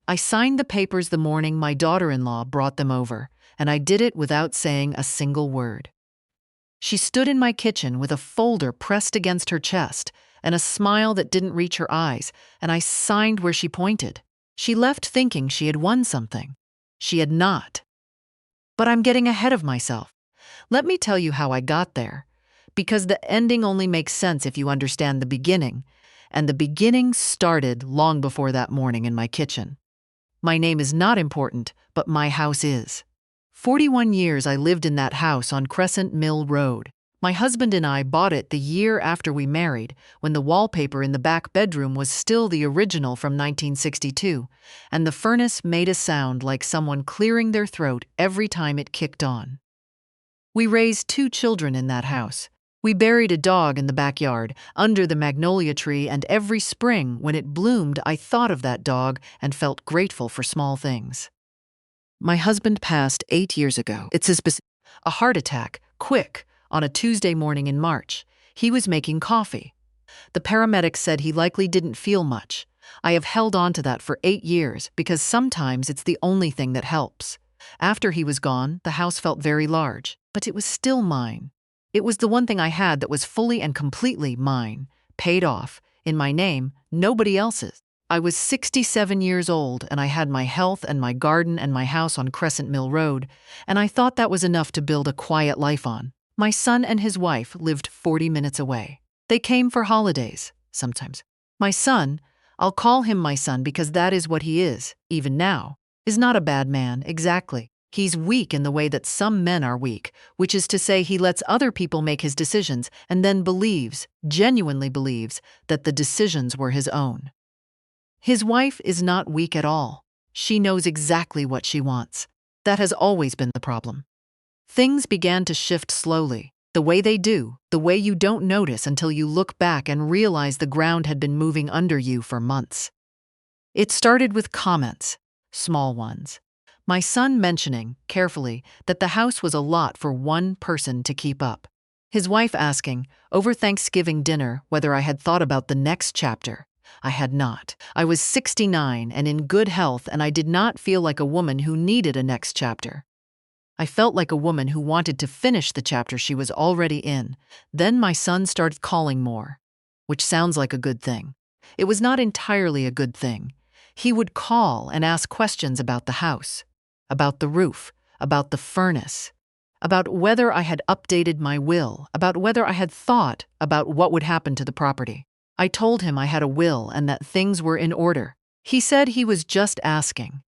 I signed the papers the morning my daughter-in-law brought them over, and I did it without saying a single word. She stood in my kitchen with a folder pressed against her chest and a smile that didn't reach her eyes, and I signed where she pointed. She left thinking she had won something. She had not. But I'm getting ahead of myself. Let me tell you how I got there, because the ending only makes sense if you understand the beginning, and the beginning started long before that morning in my kitchen. My name is not important, but my house is. 41 years I lived in that house on Crescent Mill Road. My husband and I bought it the year after we married, when the wallpaper in the back bedroom was still the original from 1962, and the furnace made a sound like someone clearing their throat every time it kicked on. We raised 2 children in that house. We buried a dog in the backyard, under the magnolia tree, and every spring when it bloomed I thought of that dog and felt grateful for small things. My husband passed 8 years ago. A heart attack, quick, on a Tuesday morning in March. He was making coffee. The paramedics said he likely didn't feel much. I have held on to that for 8 years because sometimes it's the only thing that helps. After he was gone, the house felt very large, but it was still mine. It was the one thing I had that was fully and completely mine, paid off, in my name, nobody else's. I was 67 years old, and I had my health and my garden and my house on Crescent Mill Road, and I thought that was enough to build a quiet life on. My son and his wife lived 40 minutes away. They came for holidays, sometimes. My son, I'll call him my son because that is what he is, even now, is not a bad man, exactly. He's weak in the way that some men are weak, which is to say he lets other people make his decisions and then believes, genuinely believes, that the decisions were his own. His wife is not weak at all. She knows exactly what she wants. That has always been the problem. Things began to shift slowly, the way they do, the way you don't notice until you look back and realize the ground had been moving under you for months. It started with comments, small ones. My son mentioning, carefully, that the house was a lot for one person to keep up. His wife asking, over Thanksgiving dinner, whether I had thought about the next chapter. I had not. I was 69 and in good health, and I did not feel like a woman who needed a next chapter. I felt like a woman who wanted to finish the chapter she was already in. Then my son started calling more, which sounds like a good thing. It was not entirely a good thing. He would call and ask questions about the house, about the roof, about the furnace, about whether I had updated my will, about whether I had thought about what would happen to the property. I told him I had a will and that things were in order. He said he was just asking.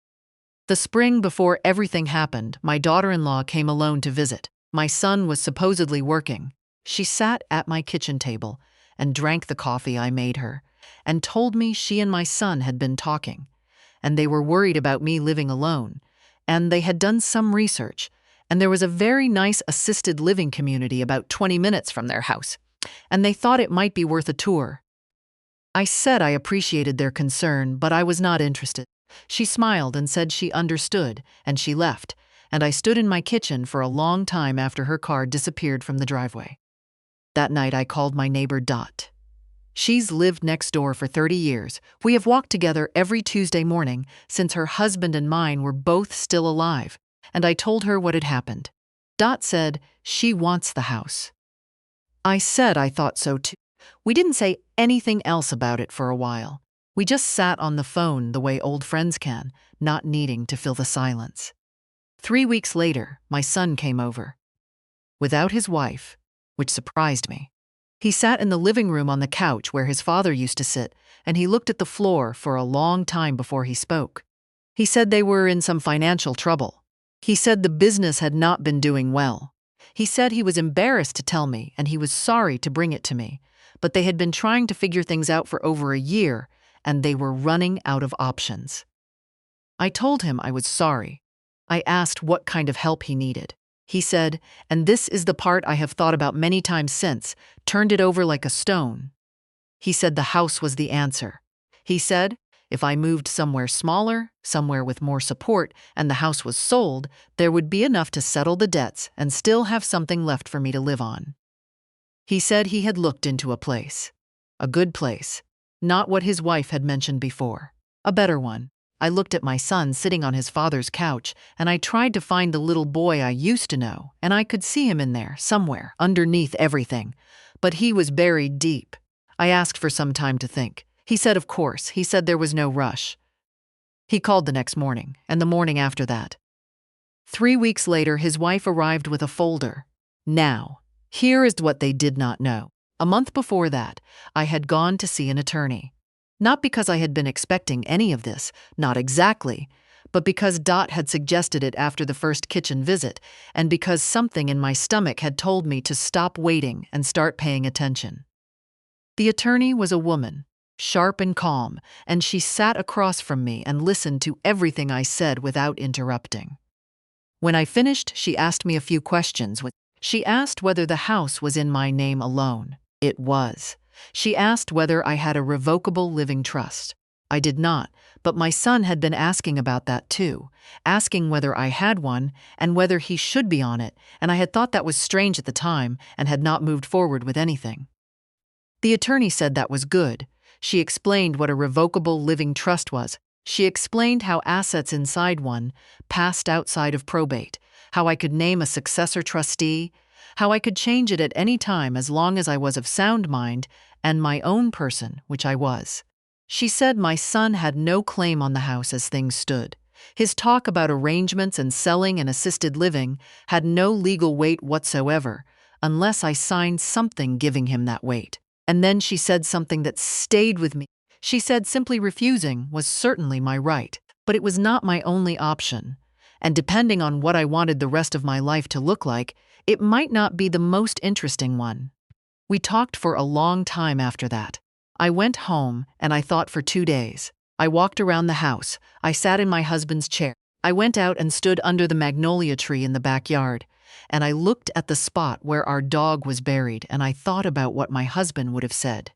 The spring before everything happened, my daughter-in-law came alone to visit. My son was supposedly working. She sat at my kitchen table and drank the coffee I made her, and told me she and my son had been talking, and they were worried about me living alone, and they had done some research, and there was a very nice assisted living community about 20 minutes from their house, and they thought it might be worth a tour. I said I appreciated their concern, but I was not interested. She smiled and said she understood, and she left, and I stood in my kitchen for a long time after her car disappeared from the driveway. That night I called my neighbor Dot. She's lived next door for 30 years. We have walked together every Tuesday morning since her husband and mine were both still alive, and I told her what had happened. Dot said she wants the house. I said I thought so too. We didn't say anything else about it for a while. We just sat on the phone the way old friends can, not needing to fill the silence. 3 weeks later, my son came over. Without his wife, which surprised me. He sat in the living room on the couch where his father used to sit, and he looked at the floor for a long time before he spoke. He said they were in some financial trouble. He said the business had not been doing well. He said he was embarrassed to tell me, and he was sorry to bring it to me, but they had been trying to figure things out for over a year, and they were running out of options. I told him I was sorry. I asked what kind of help he needed. He said, and this is the part I have thought about many times since, turned it over like a stone. He said the house was the answer. He said, if I moved somewhere smaller, somewhere with more support, and the house was sold, there would be enough to settle the debts and still have something left for me to live on. He said he had looked into a place. A good place. Not what his wife had mentioned before. A better one. I looked at my son sitting on his father's couch, and I tried to find the little boy I used to know, and I could see him in there, somewhere, underneath everything. But he was buried deep. I asked for some time to think. He said, of course. He said there was no rush. He called the next morning, and the morning after that. 3 weeks later, his wife arrived with a folder. Now, here is what they did not know. A month before that, I had gone to see an attorney. Not because I had been expecting any of this, not exactly, but because Dot had suggested it after the first kitchen visit, and because something in my stomach had told me to stop waiting and start paying attention. The attorney was a woman, sharp and calm, and she sat across from me and listened to everything I said without interrupting. When I finished, she asked me a few questions. She asked whether the house was in my name alone. It was. She asked whether I had a revocable living trust. I did not, but my son had been asking about that too, asking whether I had one and whether he should be on it, and I had thought that was strange at the time and had not moved forward with anything. The attorney said that was good. She explained what a revocable living trust was. She explained how assets inside one passed outside of probate, how I could name a successor trustee, how I could change it at any time as long as I was of sound mind and my own person, which I was. She said my son had no claim on the house as things stood. His talk about arrangements and selling and assisted living had no legal weight whatsoever, unless I signed something giving him that weight. And then she said something that stayed with me. She said simply refusing was certainly my right, but it was not my only option. And depending on what I wanted the rest of my life to look like, it might not be the most interesting one. We talked for a long time after that. I went home and I thought for 2 days. I walked around the house. I sat in my husband's chair. I went out and stood under the magnolia tree in the backyard, and I looked at the spot where our dog was buried, and I thought about what my husband would have said.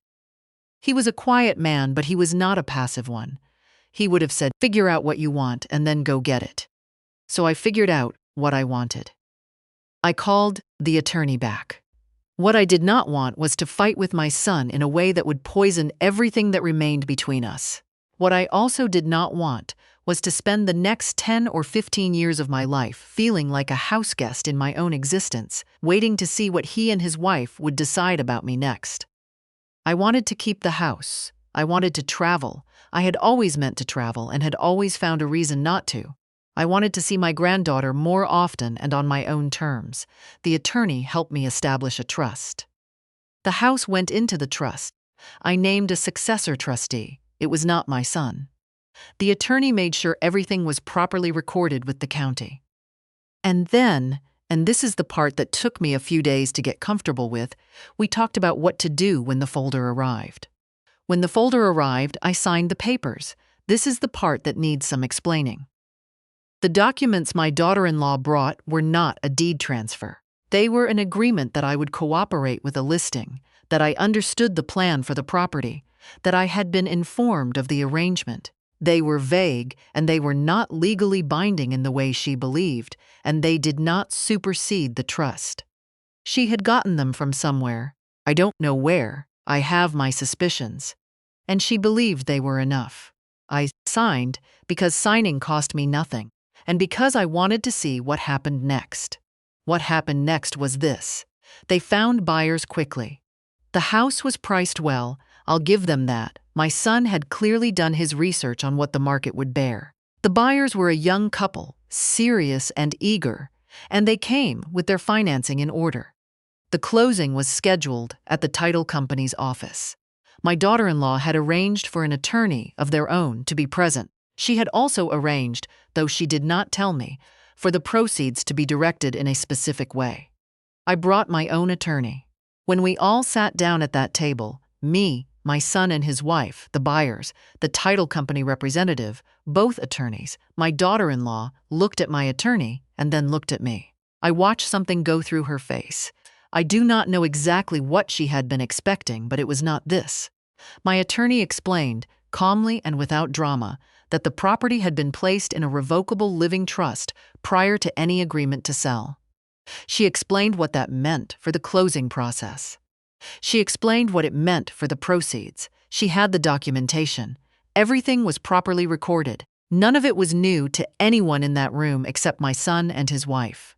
He was a quiet man, but he was not a passive one. He would have said, "Figure out what you want and then go get it." So I figured out what I wanted. I called the attorney back. What I did not want was to fight with my son in a way that would poison everything that remained between us. What I also did not want was to spend the next 10 or 15 years of my life feeling like a house guest in my own existence, waiting to see what he and his wife would decide about me next. I wanted to keep the house. I wanted to travel. I had always meant to travel and had always found a reason not to. I wanted to see my granddaughter more often and on my own terms. The attorney helped me establish a trust. The house went into the trust. I named a successor trustee. It was not my son. The attorney made sure everything was properly recorded with the county. And then, and this is the part that took me a few days to get comfortable with, we talked about what to do when the folder arrived. When the folder arrived, I signed the papers. This is the part that needs some explaining. The documents my daughter-in-law brought were not a deed transfer. They were an agreement that I would cooperate with a listing, that I understood the plan for the property, that I had been informed of the arrangement. They were vague, and they were not legally binding in the way she believed, and they did not supersede the trust. She had gotten them from somewhere. I don't know where. I have my suspicions. And she believed they were enough. I signed because signing cost me nothing, and because I wanted to see what happened next. What happened next was this. They found buyers quickly. The house was priced well. I'll give them that. My son had clearly done his research on what the market would bear. The buyers were a young couple, serious and eager, and they came with their financing in order. The closing was scheduled at the title company's office. My daughter-in-law had arranged for an attorney of their own to be present. She had also arranged, though she did not tell me, for the proceeds to be directed in a specific way. I brought my own attorney. When we all sat down at that table, me, my son and his wife, the buyers, the title company representative, both attorneys, my daughter-in-law, looked at my attorney and then looked at me. I watched something go through her face. I do not know exactly what she had been expecting, but it was not this. My attorney explained, calmly and without drama, that the property had been placed in a revocable living trust prior to any agreement to sell. She explained what that meant for the closing process. She explained what it meant for the proceeds. She had the documentation. Everything was properly recorded. None of it was new to anyone in that room except my son and his wife.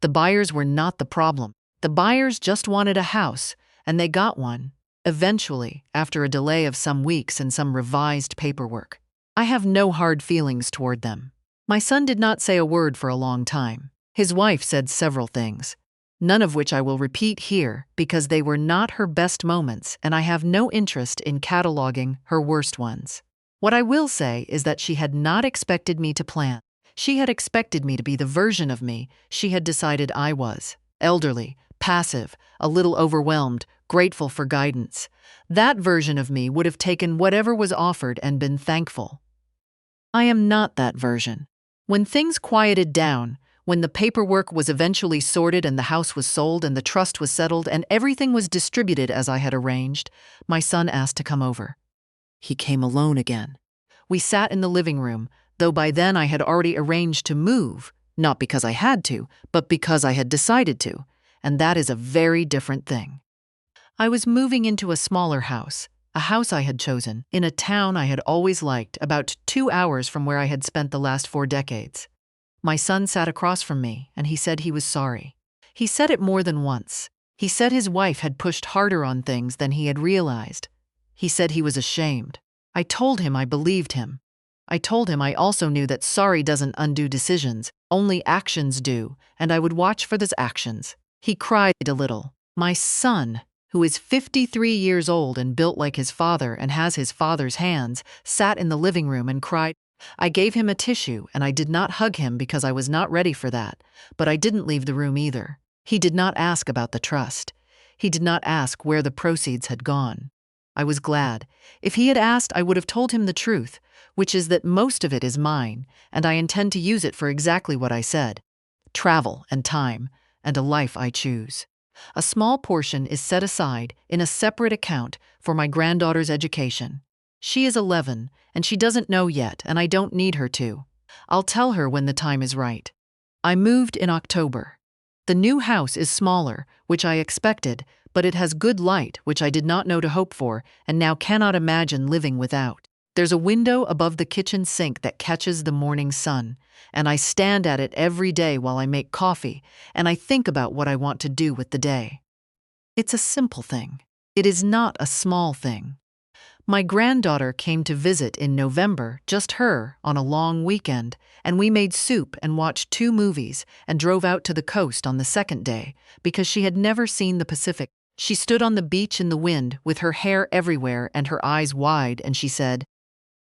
The buyers were not the problem. The buyers just wanted a house, and they got one, eventually, after a delay of some weeks and some revised paperwork. I have no hard feelings toward them. My son did not say a word for a long time. His wife said several things, none of which I will repeat here because they were not her best moments and I have no interest in cataloging her worst ones. What I will say is that she had not expected me to plan. She had expected me to be the version of me she had decided I was: elderly, passive, a little overwhelmed, grateful for guidance. That version of me would have taken whatever was offered and been thankful. I am not that version. When things quieted down, when the paperwork was eventually sorted and the house was sold and the trust was settled and everything was distributed as I had arranged, my son asked to come over. He came alone again. We sat in the living room, though by then I had already arranged to move, not because I had to, but because I had decided to, and that is a very different thing. I was moving into a smaller house, a house I had chosen, in a town I had always liked, about 2 hours from where I had spent the last 4 decades. My son sat across from me, and he said he was sorry. He said it more than once. He said his wife had pushed harder on things than he had realized. He said he was ashamed. I told him I believed him. I told him I also knew that sorry doesn't undo decisions, only actions do, and I would watch for those actions. He cried a little. My son, who is 53 years old and built like his father and has his father's hands, sat in the living room and cried. I gave him a tissue and I did not hug him because I was not ready for that, but I didn't leave the room either. He did not ask about the trust. He did not ask where the proceeds had gone. I was glad. If he had asked, I would have told him the truth, which is that most of it is mine, and I intend to use it for exactly what I said: travel and time, and a life I choose. A small portion is set aside in a separate account for my granddaughter's education. She is 11, and she doesn't know yet, and I don't need her to. I'll tell her when the time is right. I moved in October. The new house is smaller, which I expected, but it has good light, which I did not know to hope for, and now cannot imagine living without. There's a window above the kitchen sink that catches the morning sun, and I stand at it every day while I make coffee, and I think about what I want to do with the day. It's a simple thing. It is not a small thing. My granddaughter came to visit in November, just her, on a long weekend, and we made soup and watched 2 movies and drove out to the coast on the second day because she had never seen the Pacific. She stood on the beach in the wind with her hair everywhere and her eyes wide, and she said,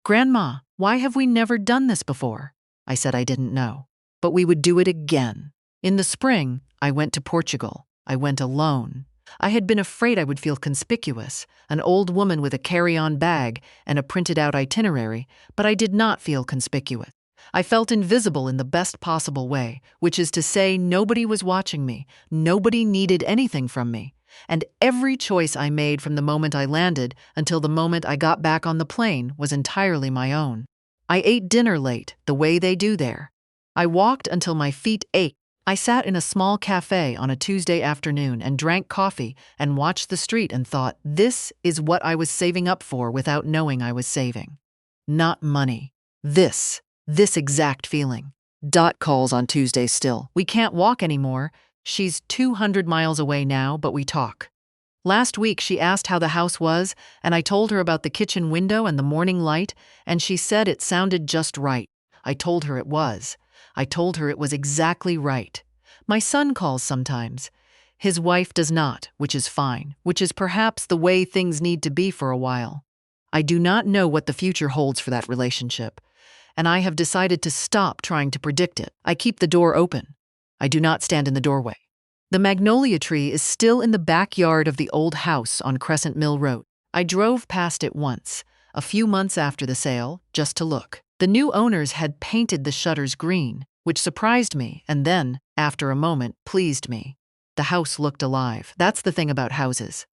"Grandma, why have we never done this before?" I said I didn't know, but we would do it again. In the spring, I went to Portugal. I went alone. I had been afraid I would feel conspicuous, an old woman with a carry-on bag and a printed-out itinerary, but I did not feel conspicuous. I felt invisible in the best possible way, which is to say nobody was watching me, nobody needed anything from me, and every choice I made from the moment I landed until the moment I got back on the plane was entirely my own. I ate dinner late, the way they do there. I walked until my feet ached. I sat in a small cafe on a Tuesday afternoon and drank coffee and watched the street and thought, this is what I was saving up for without knowing I was saving. Not money. This exact feeling. Dot calls on Tuesdays still. We can't walk anymore. She's 200 miles away now, but we talk. Last week she asked how the house was, and I told her about the kitchen window and the morning light, and she said it sounded just right. I told her it was. I told her it was exactly right. My son calls sometimes. His wife does not, which is fine, which is perhaps the way things need to be for a while. I do not know what the future holds for that relationship, and I have decided to stop trying to predict it. I keep the door open. I do not stand in the doorway. The magnolia tree is still in the backyard of the old house on Crescent Mill Road. I drove past it once, a few months after the sale, just to look. The new owners had painted the shutters green, which surprised me and then, after a moment, pleased me. The house looked alive. That's the thing about houses.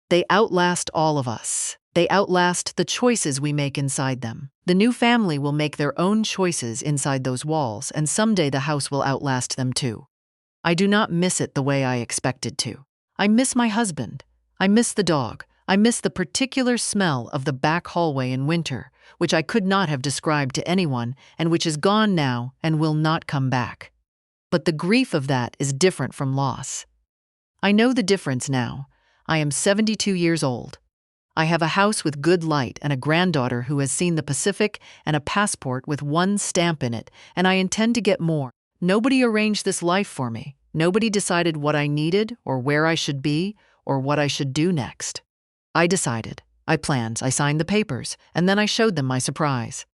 They outlast all of us. They outlast the choices we make inside them. The new family will make their own choices inside those walls, and someday the house will outlast them too. I do not miss it the way I expected to. I miss my husband. I miss the dog. I miss the particular smell of the back hallway in winter, which I could not have described to anyone and which is gone now and will not come back. But the grief of that is different from loss. I know the difference now. I am 72 years old. I have a house with good light and a granddaughter who has seen the Pacific and a passport with one stamp in it, and I intend to get more. Nobody arranged this life for me. Nobody decided what I needed or where I should be or what I should do next. I decided. I planned. I signed the papers, and then I showed them my surprise.